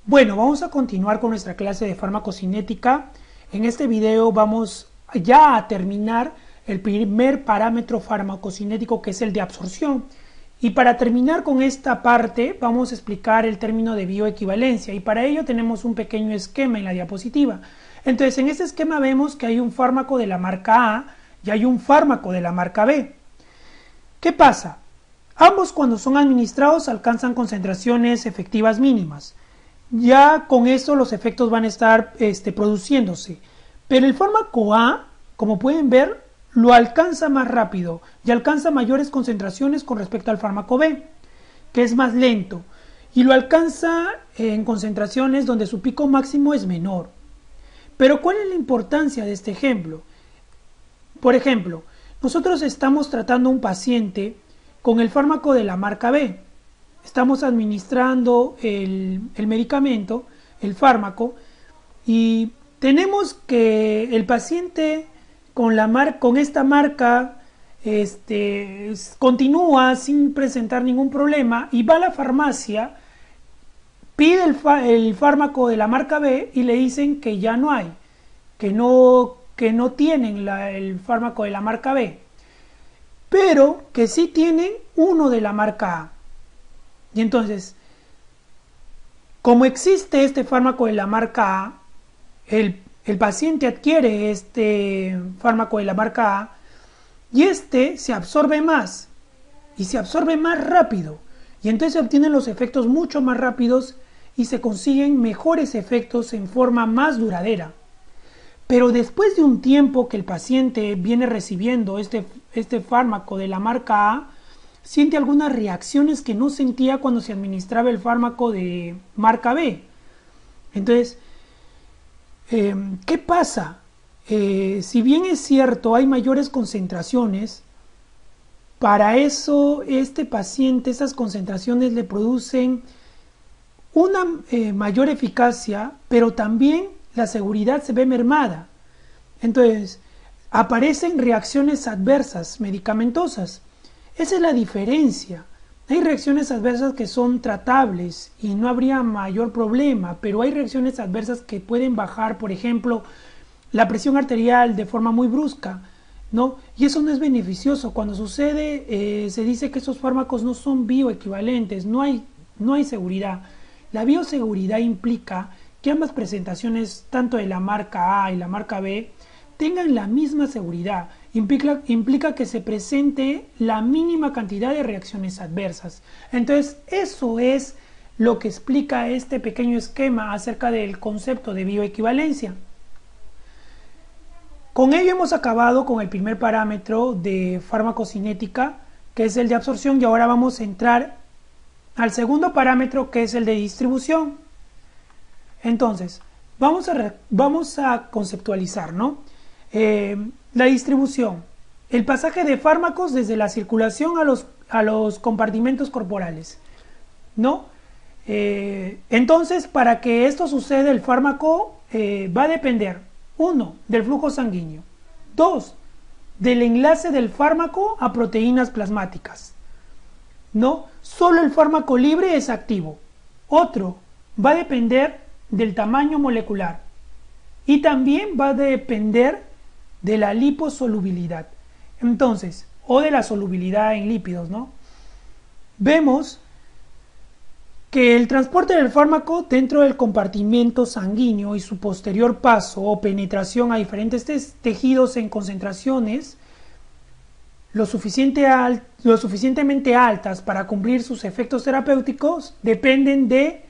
Bueno, vamos a continuar con nuestra clase de farmacocinética. En este video vamos ya a terminar el primer parámetro farmacocinético, que es el de absorción. Y para terminar con esta parte vamos a explicar el término de bioequivalencia, y para ello tenemos un pequeño esquema en la diapositiva. Entonces, en este esquema vemos que hay un fármaco de la marca A y hay un fármaco de la marca B. ¿Qué pasa? Ambos, cuando son administrados, alcanzan concentraciones efectivas mínimas. Ya con eso los efectos van a estar produciéndose. Pero el fármaco A, como pueden ver, lo alcanza más rápido y alcanza mayores concentraciones con respecto al fármaco B, que es más lento, y lo alcanza en concentraciones donde su pico máximo es menor. Pero ¿cuál es la importancia de este ejemplo? Por ejemplo, nosotros estamos tratando a un paciente con el fármaco de la marca B. Estamos administrando el medicamento, el fármaco, y tenemos que el paciente con esta marca continúa sin presentar ningún problema y va a la farmacia, pide el fármaco de la marca B y le dicen que ya no hay, que no tienen el fármaco de la marca B, pero que sí tienen uno de la marca A. Y entonces, como existe este fármaco de la marca A, el paciente adquiere este fármaco de la marca A y se absorbe más y se absorbe más rápido, y entonces se obtienen los efectos mucho más rápidos y se consiguen mejores efectos en forma más duradera. Pero después de un tiempo que el paciente viene recibiendo este fármaco de la marca A, siente algunas reacciones que no sentía cuando se administraba el fármaco de marca B. Entonces, ¿qué pasa? Si bien es cierto, hay mayores concentraciones, para eso este paciente, esas concentraciones le producen una mayor eficacia, pero también la seguridad se ve mermada. Entonces, aparecen reacciones adversas medicamentosas. Esa es la diferencia. Hay reacciones adversas que son tratables y no habría mayor problema, pero hay reacciones adversas que pueden bajar, por ejemplo, la presión arterial de forma muy brusca, ¿no? Y eso no es beneficioso. Cuando sucede, se dice que esos fármacos no son bioequivalentes, no hay seguridad. La bioseguridad implica que ambas presentaciones, tanto de la marca A y la marca B, tengan la misma seguridad. Implica que se presente la mínima cantidad de reacciones adversas. Entonces, eso es lo que explica este pequeño esquema acerca del concepto de bioequivalencia. Con ello hemos acabado con el primer parámetro de farmacocinética, que es el de absorción, y ahora vamos a entrar al segundo parámetro, que es el de distribución. Entonces, vamos a conceptualizar, ¿no? La distribución, el pasaje de fármacos desde la circulación a los compartimentos corporales, ¿no? Entonces, para que esto suceda, el fármaco va a depender, 1, del flujo sanguíneo, 2, del enlace del fármaco a proteínas plasmáticas, ¿no? Solo el fármaco libre es activo. Otro, va a depender del tamaño molecular y también va a depender de la liposolubilidad, entonces, o de la solubilidad en lípidos, ¿no? Vemos que el transporte del fármaco dentro del compartimento sanguíneo y su posterior paso o penetración a diferentes tejidos en concentraciones lo suficientemente altas para cumplir sus efectos terapéuticos dependen de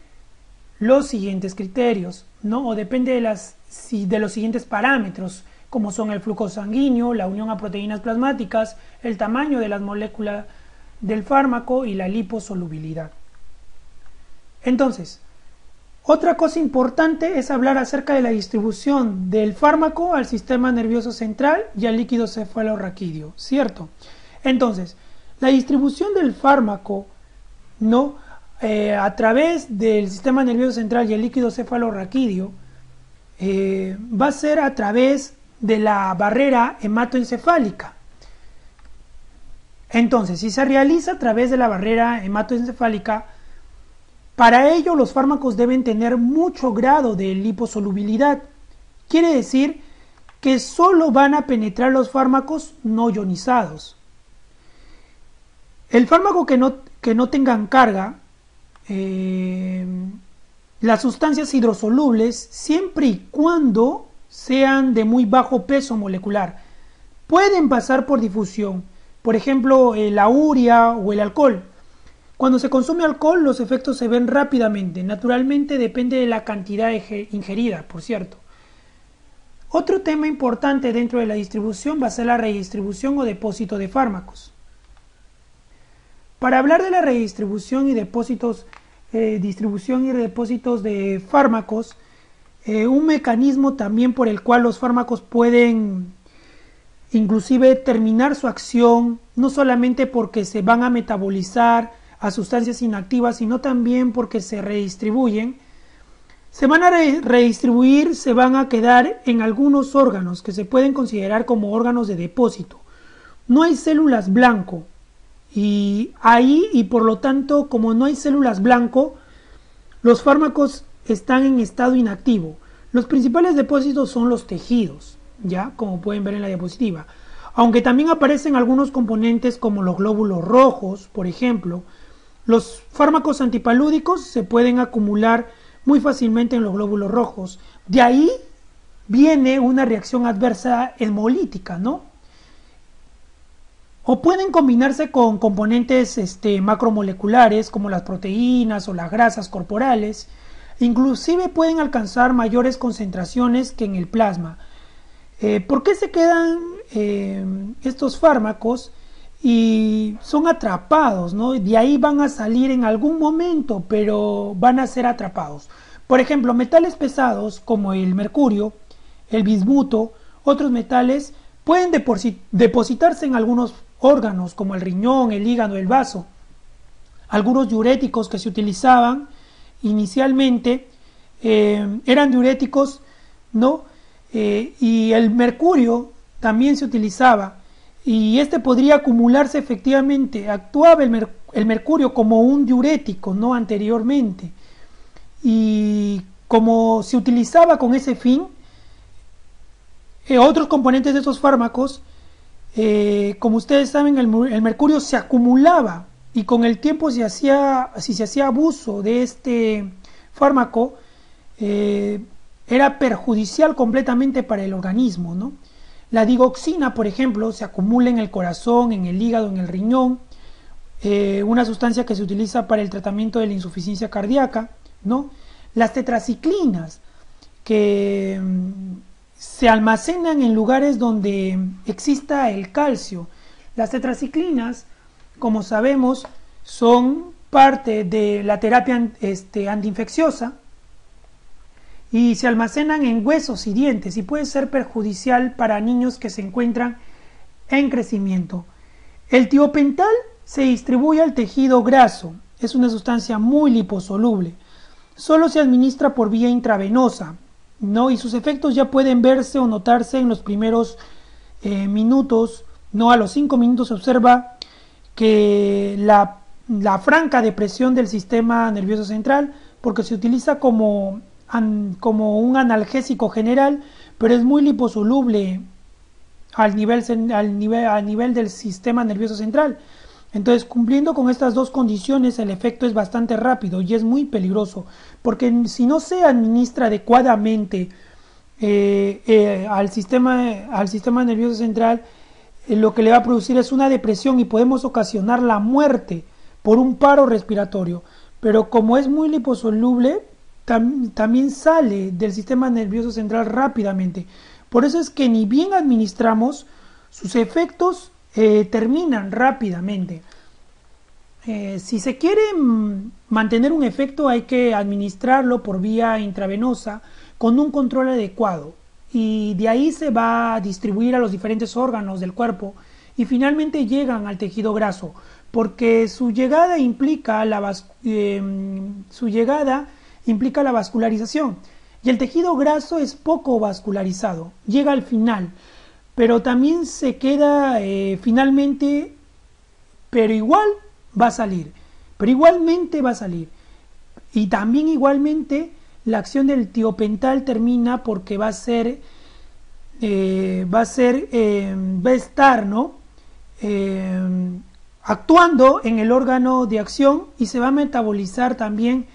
los siguientes criterios, ¿no? O depende de los siguientes parámetros, como son el flujo sanguíneo, la unión a proteínas plasmáticas, el tamaño de las moléculas del fármaco y la liposolubilidad. Entonces, otra cosa importante es hablar acerca de la distribución del fármaco al sistema nervioso central y al líquido cefalorraquídeo, ¿cierto? Entonces, la distribución del fármaco, ¿no? A través del sistema nervioso central y el líquido cefalorraquídeo va a ser a través de la barrera hematoencefálica. Entonces, si se realiza a través de la barrera hematoencefálica, Para ello, los fármacos deben tener mucho grado de liposolubilidad. Quiere decir que solo van a penetrar los fármacos no ionizados. El fármaco que no tengan carga, las sustancias hidrosolubles, siempre y cuando sean de muy bajo peso molecular, pueden pasar por difusión. Por ejemplo, la urea o el alcohol. Cuando se consume alcohol, los efectos se ven rápidamente. Naturalmente depende de la cantidad ingerida, por cierto. Otro tema importante dentro de la distribución va a ser la redistribución o depósito de fármacos. Para hablar de la redistribución y distribución y depósitos de fármacos, un mecanismo también por el cual los fármacos pueden inclusive terminar su acción, no solamente porque se van a metabolizar a sustancias inactivas, sino también porque se redistribuyen. Se van a redistribuir, se van a quedar en algunos órganos que se pueden considerar como órganos de depósito. No hay células blanco y por lo tanto, como no hay células blanco, los fármacos están en estado inactivo. Los principales depósitos son los tejidos, ya como pueden ver en la diapositiva, aunque también aparecen algunos componentes como los glóbulos rojos, por ejemplo. Los fármacos antipalúdicos se pueden acumular muy fácilmente en los glóbulos rojos. De ahí viene una reacción adversa hemolítica, ¿no? O pueden combinarse con componentes macromoleculares como las proteínas o las grasas corporales. Inclusive pueden alcanzar mayores concentraciones que en el plasma. ¿Por qué se quedan estos fármacos y son atrapados, ¿no? De ahí van a salir en algún momento, pero van a ser atrapados. Por ejemplo, metales pesados como el mercurio, el bismuto, otros metales pueden depositarse en algunos órganos como el riñón, el hígado, el vaso. Algunos diuréticos que se utilizaban inicialmente eran diuréticos, ¿no? Y el mercurio también se utilizaba y podría acumularse efectivamente. Actuaba el mercurio como un diurético, ¿no? Anteriormente, y como se utilizaba con ese fin, otros componentes de esos fármacos, como ustedes saben, el mercurio se acumulaba y con el tiempo si se hacía abuso de este fármaco, era perjudicial completamente para el organismo, ¿no? La digoxina, por ejemplo, se acumula en el corazón, en el hígado, en el riñón, una sustancia que se utiliza para el tratamiento de la insuficiencia cardíaca, ¿no? Las tetraciclinas, que se almacenan en lugares donde exista el calcio. Las tetraciclinas, como sabemos, son parte de la terapia antiinfecciosa y se almacenan en huesos y dientes y puede ser perjudicial para niños que se encuentran en crecimiento. El tiopental se distribuye al tejido graso, es una sustancia muy liposoluble, solo se administra por vía intravenosa, ¿no? Y sus efectos ya pueden verse o notarse en los primeros minutos, ¿no? A los 5 minutos se observa que la franca depresión del sistema nervioso central, porque se utiliza como un analgésico general, pero es muy liposoluble al nivel del sistema nervioso central. Entonces, cumpliendo con estas dos condiciones, el efecto es bastante rápido y es muy peligroso, porque si no se administra adecuadamente al sistema nervioso central, lo que le va a producir es una depresión y podemos ocasionar la muerte por un paro respiratorio. Pero como es muy liposoluble, también sale del sistema nervioso central rápidamente. Por eso es que ni bien administramos, sus efectos terminan rápidamente. Si se quiere mantener un efecto, hay que administrarlo por vía intravenosa con un control adecuado, y de ahí se va a distribuir a los diferentes órganos del cuerpo y finalmente llegan al tejido graso, porque su llegada implica la vascularización, y el tejido graso es poco vascularizado, llega al final, pero también se queda finalmente, pero igualmente va a salir. Y también igualmente la acción del tiopental termina porque va a estar, ¿no? Actuando en el órgano de acción y se va a metabolizar también,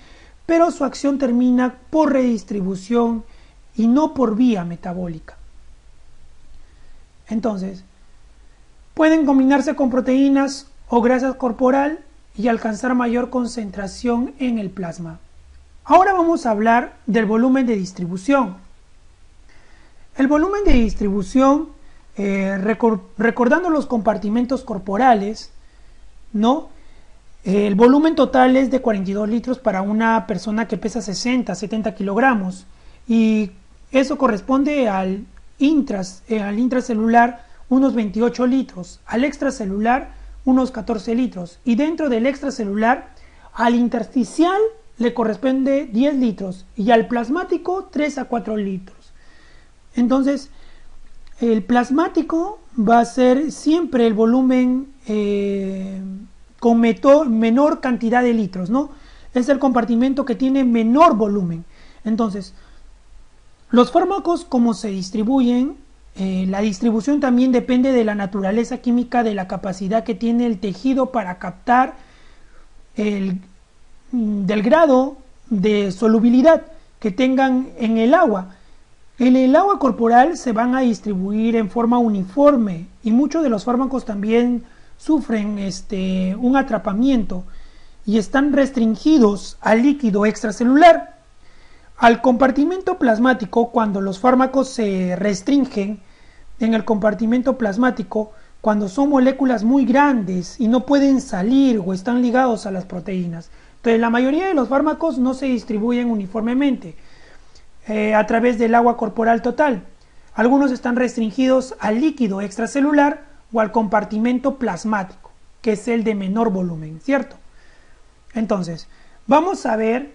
pero su acción termina por redistribución y no por vía metabólica. Entonces, pueden combinarse con proteínas o grasa corporal y alcanzar mayor concentración en el plasma. Ahora vamos a hablar del volumen de distribución. El volumen de distribución, recordando los compartimentos corporales, ¿no? El volumen total es de 42 litros para una persona que pesa 60-70 kilogramos y eso corresponde al intracelular unos 28 litros, al extracelular unos 14 litros y dentro del extracelular al intersticial le corresponde 10 litros y al plasmático 3 a 4 litros. Entonces, el plasmático va a ser siempre el volumen con menor cantidad de litros, ¿no? Es el compartimento que tiene menor volumen. Entonces, los fármacos, como se distribuyen, la distribución también depende de la naturaleza química, de la capacidad que tiene el tejido para captar del grado de solubilidad que tengan en el agua. En el agua corporal se van a distribuir en forma uniforme y muchos de los fármacos también sufren un atrapamiento y están restringidos al líquido extracelular. Al compartimento plasmático, cuando los fármacos se restringen en el compartimento plasmático, cuando son moléculas muy grandes y no pueden salir o están ligados a las proteínas. Entonces, la mayoría de los fármacos no se distribuyen uniformemente a través del agua corporal total. Algunos están restringidos al líquido extracelular o al compartimento plasmático, que es el de menor volumen, ¿cierto? Entonces, vamos a ver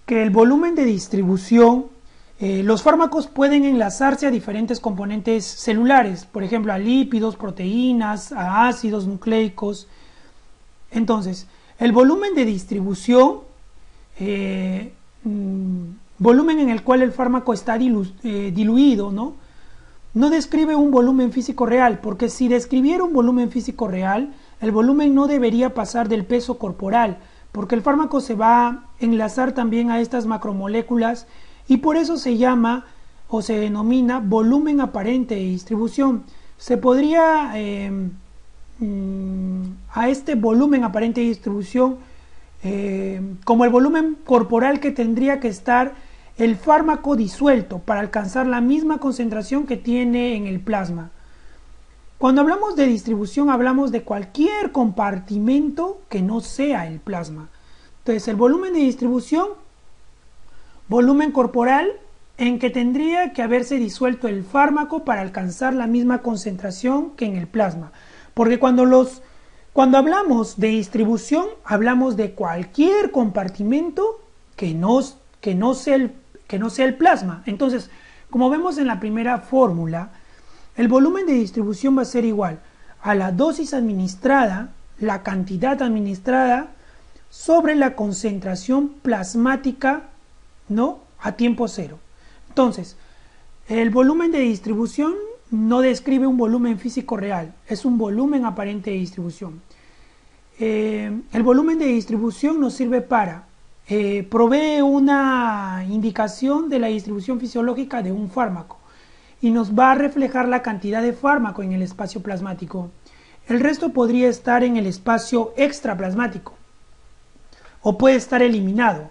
que el volumen de distribución, los fármacos pueden enlazarse a diferentes componentes celulares, por ejemplo, a lípidos, proteínas, a ácidos nucleicos. Entonces, el volumen de distribución, volumen en el cual el fármaco está diluido, ¿no? No describe un volumen físico real, porque si describiera un volumen físico real, el volumen no debería pasar del peso corporal, porque el fármaco se va a enlazar también a estas macromoléculas y por eso se llama o se denomina volumen aparente de distribución. Se podría a este volumen aparente de distribución como el volumen corporal que tendría que estar el fármaco disuelto para alcanzar la misma concentración que tiene en el plasma. Cuando hablamos de distribución hablamos de cualquier compartimento que no sea el plasma. Entonces, el volumen de distribución, volumen corporal en que tendría que haberse disuelto el fármaco para alcanzar la misma concentración que en el plasma. Porque cuando hablamos de distribución hablamos de cualquier compartimento que no sea el plasma. Entonces, como vemos en la primera fórmula, el volumen de distribución va a ser igual a la dosis administrada, la cantidad administrada, sobre la concentración plasmática, ¿no?, a tiempo cero. Entonces, el volumen de distribución no describe un volumen físico real, es un volumen aparente de distribución. El volumen de distribución nos sirve para provee una indicación de la distribución fisiológica de un fármaco y nos va a reflejar la cantidad de fármaco en el espacio plasmático. El resto podría estar en el espacio extraplasmático o puede estar eliminado.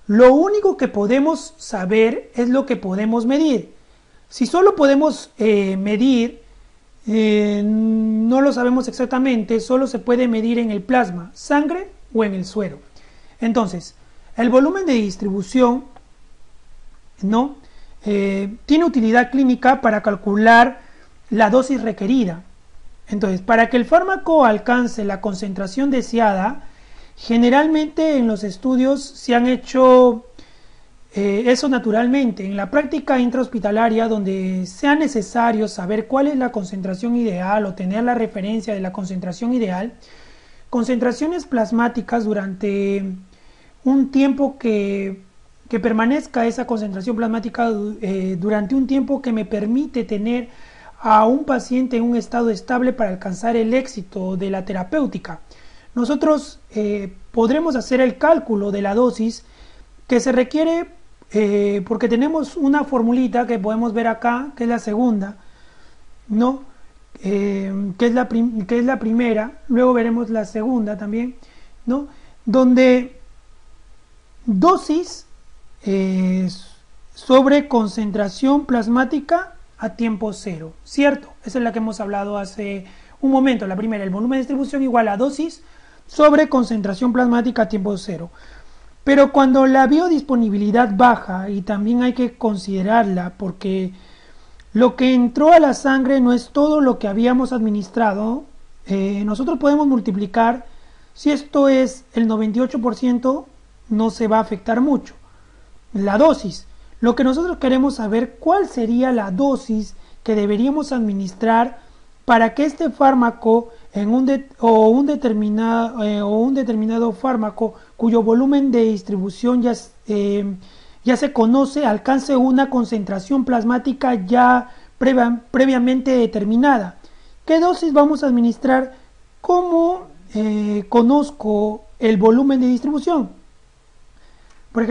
Lo único que podemos saber es lo que podemos medir. Si solo podemos medir, no lo sabemos exactamente, solo se puede medir en el plasma, sangre o en el suero. Entonces, el volumen de distribución, ¿no?, tiene utilidad clínica para calcular la dosis requerida. Entonces, para que el fármaco alcance la concentración deseada, generalmente en los estudios se han hecho eso naturalmente. En la práctica intrahospitalaria, donde sea necesario saber cuál es la concentración ideal o tener la referencia de la concentración ideal, concentraciones plasmáticas durante un tiempo que permanezca esa concentración plasmática durante un tiempo que me permite tener a un paciente en un estado estable para alcanzar el éxito de la terapéutica. Nosotros podremos hacer el cálculo de la dosis que se requiere porque tenemos una formulita que podemos ver acá, que es la segunda, ¿no? Que es la primera, luego veremos la segunda también, ¿no? Donde dosis sobre concentración plasmática a tiempo cero, ¿cierto? Esa es la que hemos hablado hace un momento, la primera, el volumen de distribución igual a dosis sobre concentración plasmática a tiempo cero. Pero cuando la biodisponibilidad baja, y también hay que considerarla porque lo que entró a la sangre no es todo lo que habíamos administrado, nosotros podemos multiplicar, si esto es el 98%, no se va a afectar mucho. La dosis, lo que nosotros queremos saber, cuál sería la dosis que deberíamos administrar para que este fármaco un determinado fármaco cuyo volumen de distribución ya se conoce alcance una concentración plasmática ya previamente determinada. ¿Qué dosis vamos a administrar? ¿Cómo conozco el volumen de distribución? Por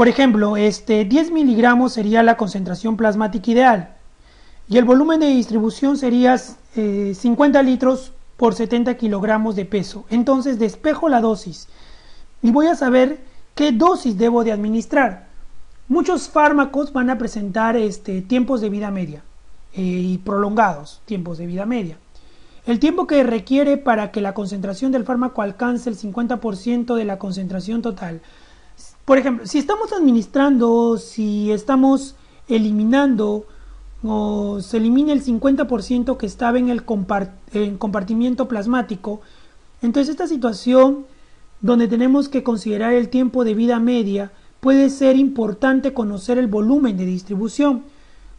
ejemplo, 10 miligramos sería la concentración plasmática ideal y el volumen de distribución sería 50 litros por 70 kilogramos de peso. Entonces despejo la dosis y voy a saber qué dosis debo de administrar. Muchos fármacos van a presentar tiempos de vida media y prolongados tiempos de vida media. El tiempo que requiere para que la concentración del fármaco alcance el 50% de la concentración total. Por ejemplo, si estamos administrando, si estamos eliminando o se elimina el 50% que estaba en el compartimiento plasmático, entonces esta situación donde tenemos que considerar el tiempo de vida media, puede ser importante conocer el volumen de distribución.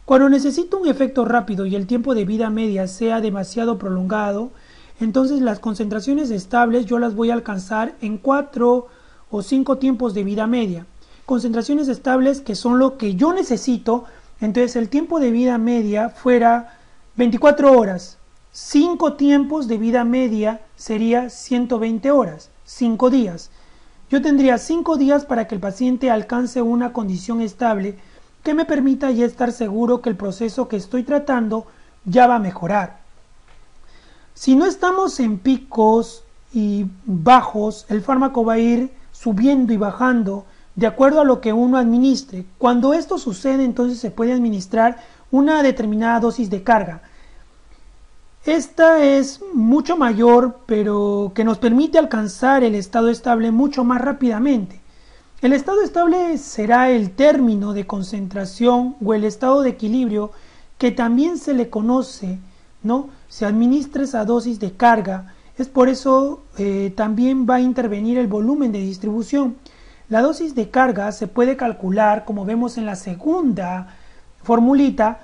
Cuando necesito un efecto rápido y el tiempo de vida media sea demasiado prolongado, entonces las concentraciones estables yo las voy a alcanzar en 4 o 5 tiempos de vida media. Concentraciones estables que son lo que yo necesito, entonces el tiempo de vida media fuera 24 horas. 5 tiempos de vida media sería 120 horas, 5 días. Yo tendría 5 días para que el paciente alcance una condición estable que me permita ya estar seguro que el proceso que estoy tratando ya va a mejorar. Si no estamos en picos y bajos, el fármaco va a ir subiendo y bajando de acuerdo a lo que uno administre. Cuando esto sucede, entonces se puede administrar una determinada dosis de carga. Esta es mucho mayor, pero que nos permite alcanzar el estado estable mucho más rápidamente. El estado estable será el término de concentración o el estado de equilibrio que también se le conoce, ¿no? Se administra esa dosis de carga. Es por eso también va a intervenir el volumen de distribución. La dosis de carga se puede calcular, como vemos en la segunda formulita,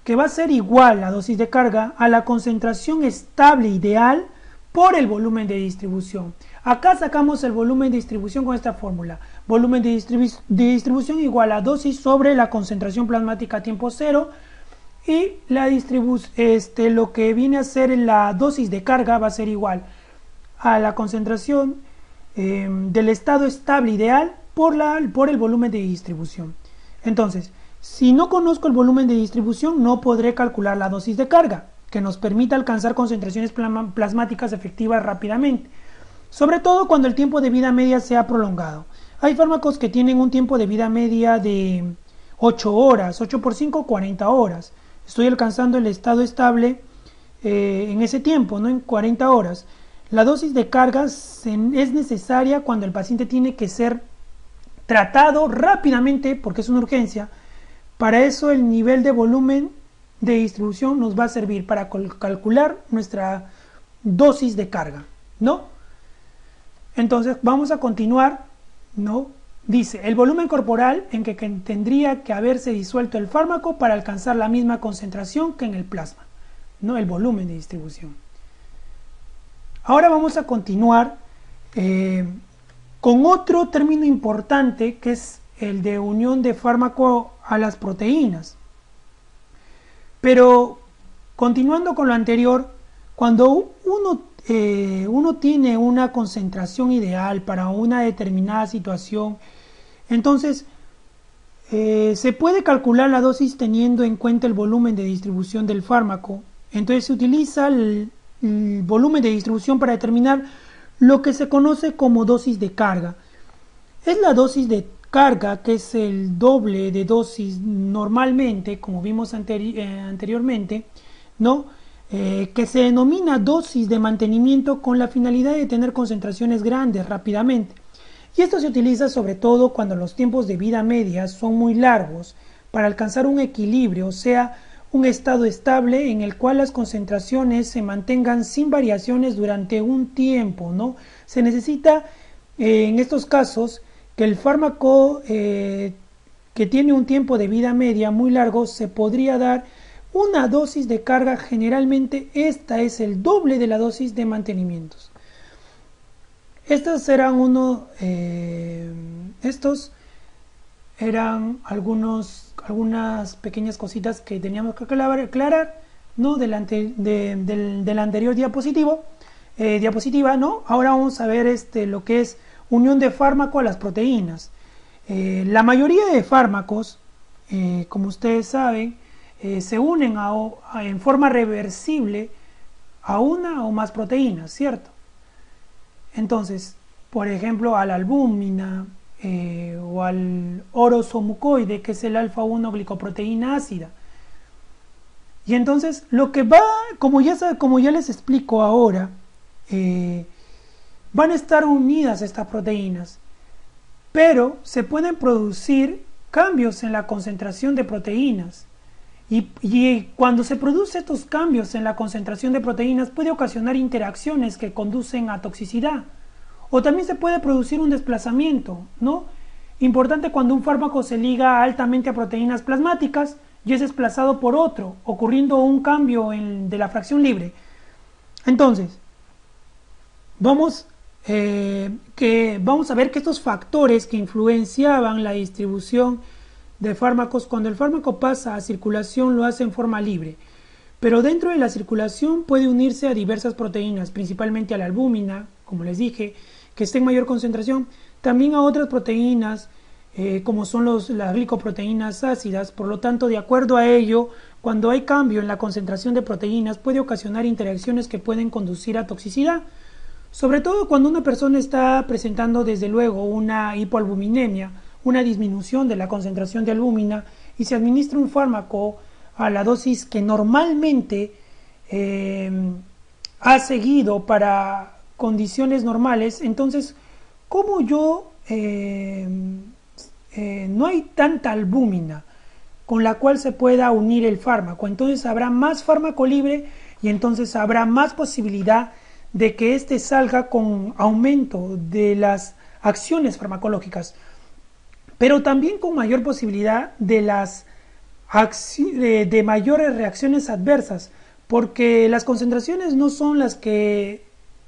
que va a ser igual la dosis de carga a la concentración estable ideal por el volumen de distribución. Acá sacamos el volumen de distribución con esta fórmula. Volumen de distribución igual a dosis sobre la concentración plasmática a tiempo cero, y lo que viene a ser la dosis de carga va a ser igual a la concentración del estado estable ideal por el volumen de distribución. Entonces, si no conozco el volumen de distribución, no podré calcular la dosis de carga, que nos permita alcanzar concentraciones plasmáticas efectivas rápidamente, sobre todo cuando el tiempo de vida media sea prolongado. Hay fármacos que tienen un tiempo de vida media de 8 horas, 8 por 5, 40 horas. Estoy alcanzando el estado estable en ese tiempo, ¿no? En 40 horas. La dosis de cargas es necesaria cuando el paciente tiene que ser tratado rápidamente, porque es una urgencia. Para eso el nivel de volumen de distribución nos va a servir para calcular nuestra dosis de carga, ¿no? Entonces vamos a continuar, ¿no? Dice, el volumen corporal en que tendría que haberse disuelto el fármaco para alcanzar la misma concentración que en el plasma, ¿no? El volumen de distribución. Ahora vamos a continuar con otro término importante que es el de unión de fármaco a las proteínas. Pero continuando con lo anterior, cuando uno tiene una concentración ideal para una determinada situación, entonces se puede calcular la dosis teniendo en cuenta el volumen de distribución del fármaco. Entonces se utiliza el volumen de distribución para determinar lo que se conoce como dosis de carga. Es la dosis de carga, que es el doble de dosis normalmente, como vimos anteriormente, ¿no? Que se denomina dosis de mantenimiento con la finalidad de tener concentraciones grandes rápidamente. Y esto se utiliza sobre todo cuando los tiempos de vida media son muy largos para alcanzar un equilibrio, o sea, un estado estable en el cual las concentraciones se mantengan sin variaciones durante un tiempo, ¿no? Se necesita en estos casos que el fármaco que tiene un tiempo de vida media muy largo se podría dar una dosis de carga. Generalmente esta es el doble de la dosis de mantenimientos. Estos eran algunas pequeñas cositas que teníamos que aclarar, ¿no? de la anterior diapositiva, ¿no? Ahora vamos a ver lo que es unión de fármaco a las proteínas. La mayoría de fármacos, como ustedes saben, se unen en forma reversible a una o más proteínas, ¿cierto? Entonces, por ejemplo, a la albúmina o al orosomucoide, que es el alfa-1 glicoproteína ácida. Y entonces, lo que va, como ya les explico ahora, van a estar unidas estas proteínas, pero se pueden producir cambios en la concentración de proteínas. Y cuando se producen estos cambios en la concentración de proteínas puede ocasionar interacciones que conducen a toxicidad. O también se puede producir un desplazamiento, ¿no? Importante cuando un fármaco se liga altamente a proteínas plasmáticas y es desplazado por otro, ocurriendo un cambio de la fracción libre. Entonces, vamos a ver que estos factores que influenciaban la distribución de fármacos, cuando el fármaco pasa a circulación lo hace en forma libre, pero dentro de la circulación puede unirse a diversas proteínas, principalmente a la albúmina, como les dije, que está en mayor concentración, también a otras proteínas como son las glicoproteínas ácidas. Por lo tanto, de acuerdo a ello, cuando hay cambio en la concentración de proteínas puede ocasionar interacciones que pueden conducir a toxicidad, sobre todo cuando una persona está presentando desde luego una hipoalbuminemia, una disminución de la concentración de albúmina, y se administra un fármaco a la dosis que normalmente ha seguido para condiciones normales. Entonces, como no hay tanta albúmina con la cual se pueda unir el fármaco, entonces habrá más fármaco libre y entonces habrá más posibilidad de que éste salga con aumento de las acciones farmacológicas, pero también con mayor posibilidad de mayores reacciones adversas, porque las concentraciones no son las que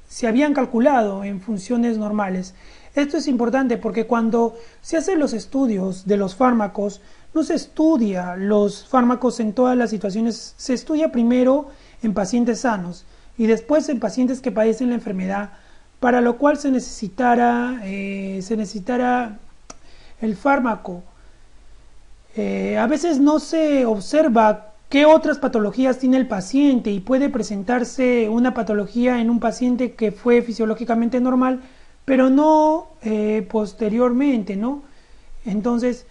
se habían calculado en funciones normales. Esto es importante porque cuando se hacen los estudios de los fármacos, no se estudia los fármacos en todas las situaciones, se estudia primero en pacientes sanos y después en pacientes que padecen la enfermedad, para lo cual se necesitará el fármaco. A veces no se observa qué otras patologías tiene el paciente y puede presentarse una patología en un paciente que fue fisiológicamente normal, pero no posteriormente, ¿no? Entonces,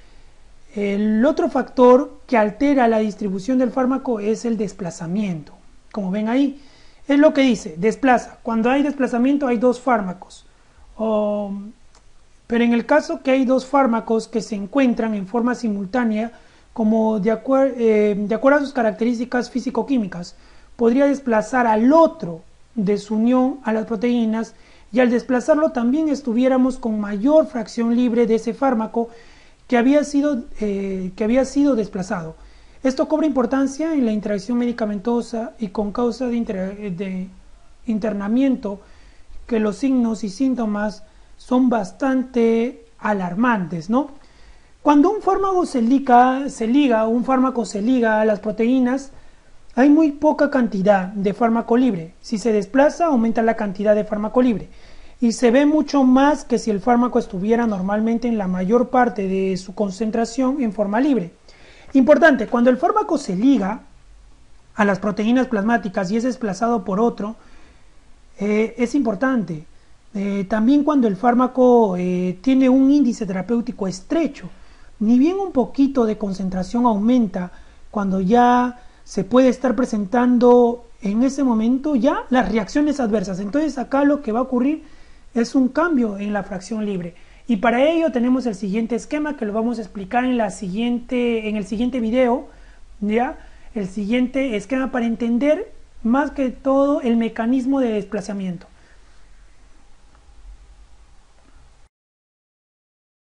el otro factor que altera la distribución del fármaco es el desplazamiento. Como ven ahí, es lo que dice, desplaza. Cuando hay desplazamiento hay dos fármacos. Pero en el caso que hay dos fármacos que se encuentran en forma simultánea, como de acuerdo a sus características físico-químicas, podría desplazar al otro de su unión a las proteínas, y al desplazarlo también estuviéramos con mayor fracción libre de ese fármaco que había sido desplazado. Esto cobra importancia en la interacción medicamentosa y con causa de internamiento, que los signos y síntomas son bastante alarmantes, ¿no? Cuando un fármaco se liga a las proteínas, hay muy poca cantidad de fármaco libre. Si se desplaza, aumenta la cantidad de fármaco libre. Y se ve mucho más que si el fármaco estuviera normalmente en la mayor parte de su concentración en forma libre. Importante, cuando el fármaco se liga a las proteínas plasmáticas y es desplazado por otro, es importante. También cuando el fármaco tiene un índice terapéutico estrecho, ni bien un poquito de concentración aumenta, cuando ya se puede estar presentando en ese momento ya las reacciones adversas. Entonces acá lo que va a ocurrir es un cambio en la fracción libre. Y para ello tenemos el siguiente esquema que lo vamos a explicar en el siguiente video, ¿ya? El siguiente esquema para entender más que todo el mecanismo de desplazamiento.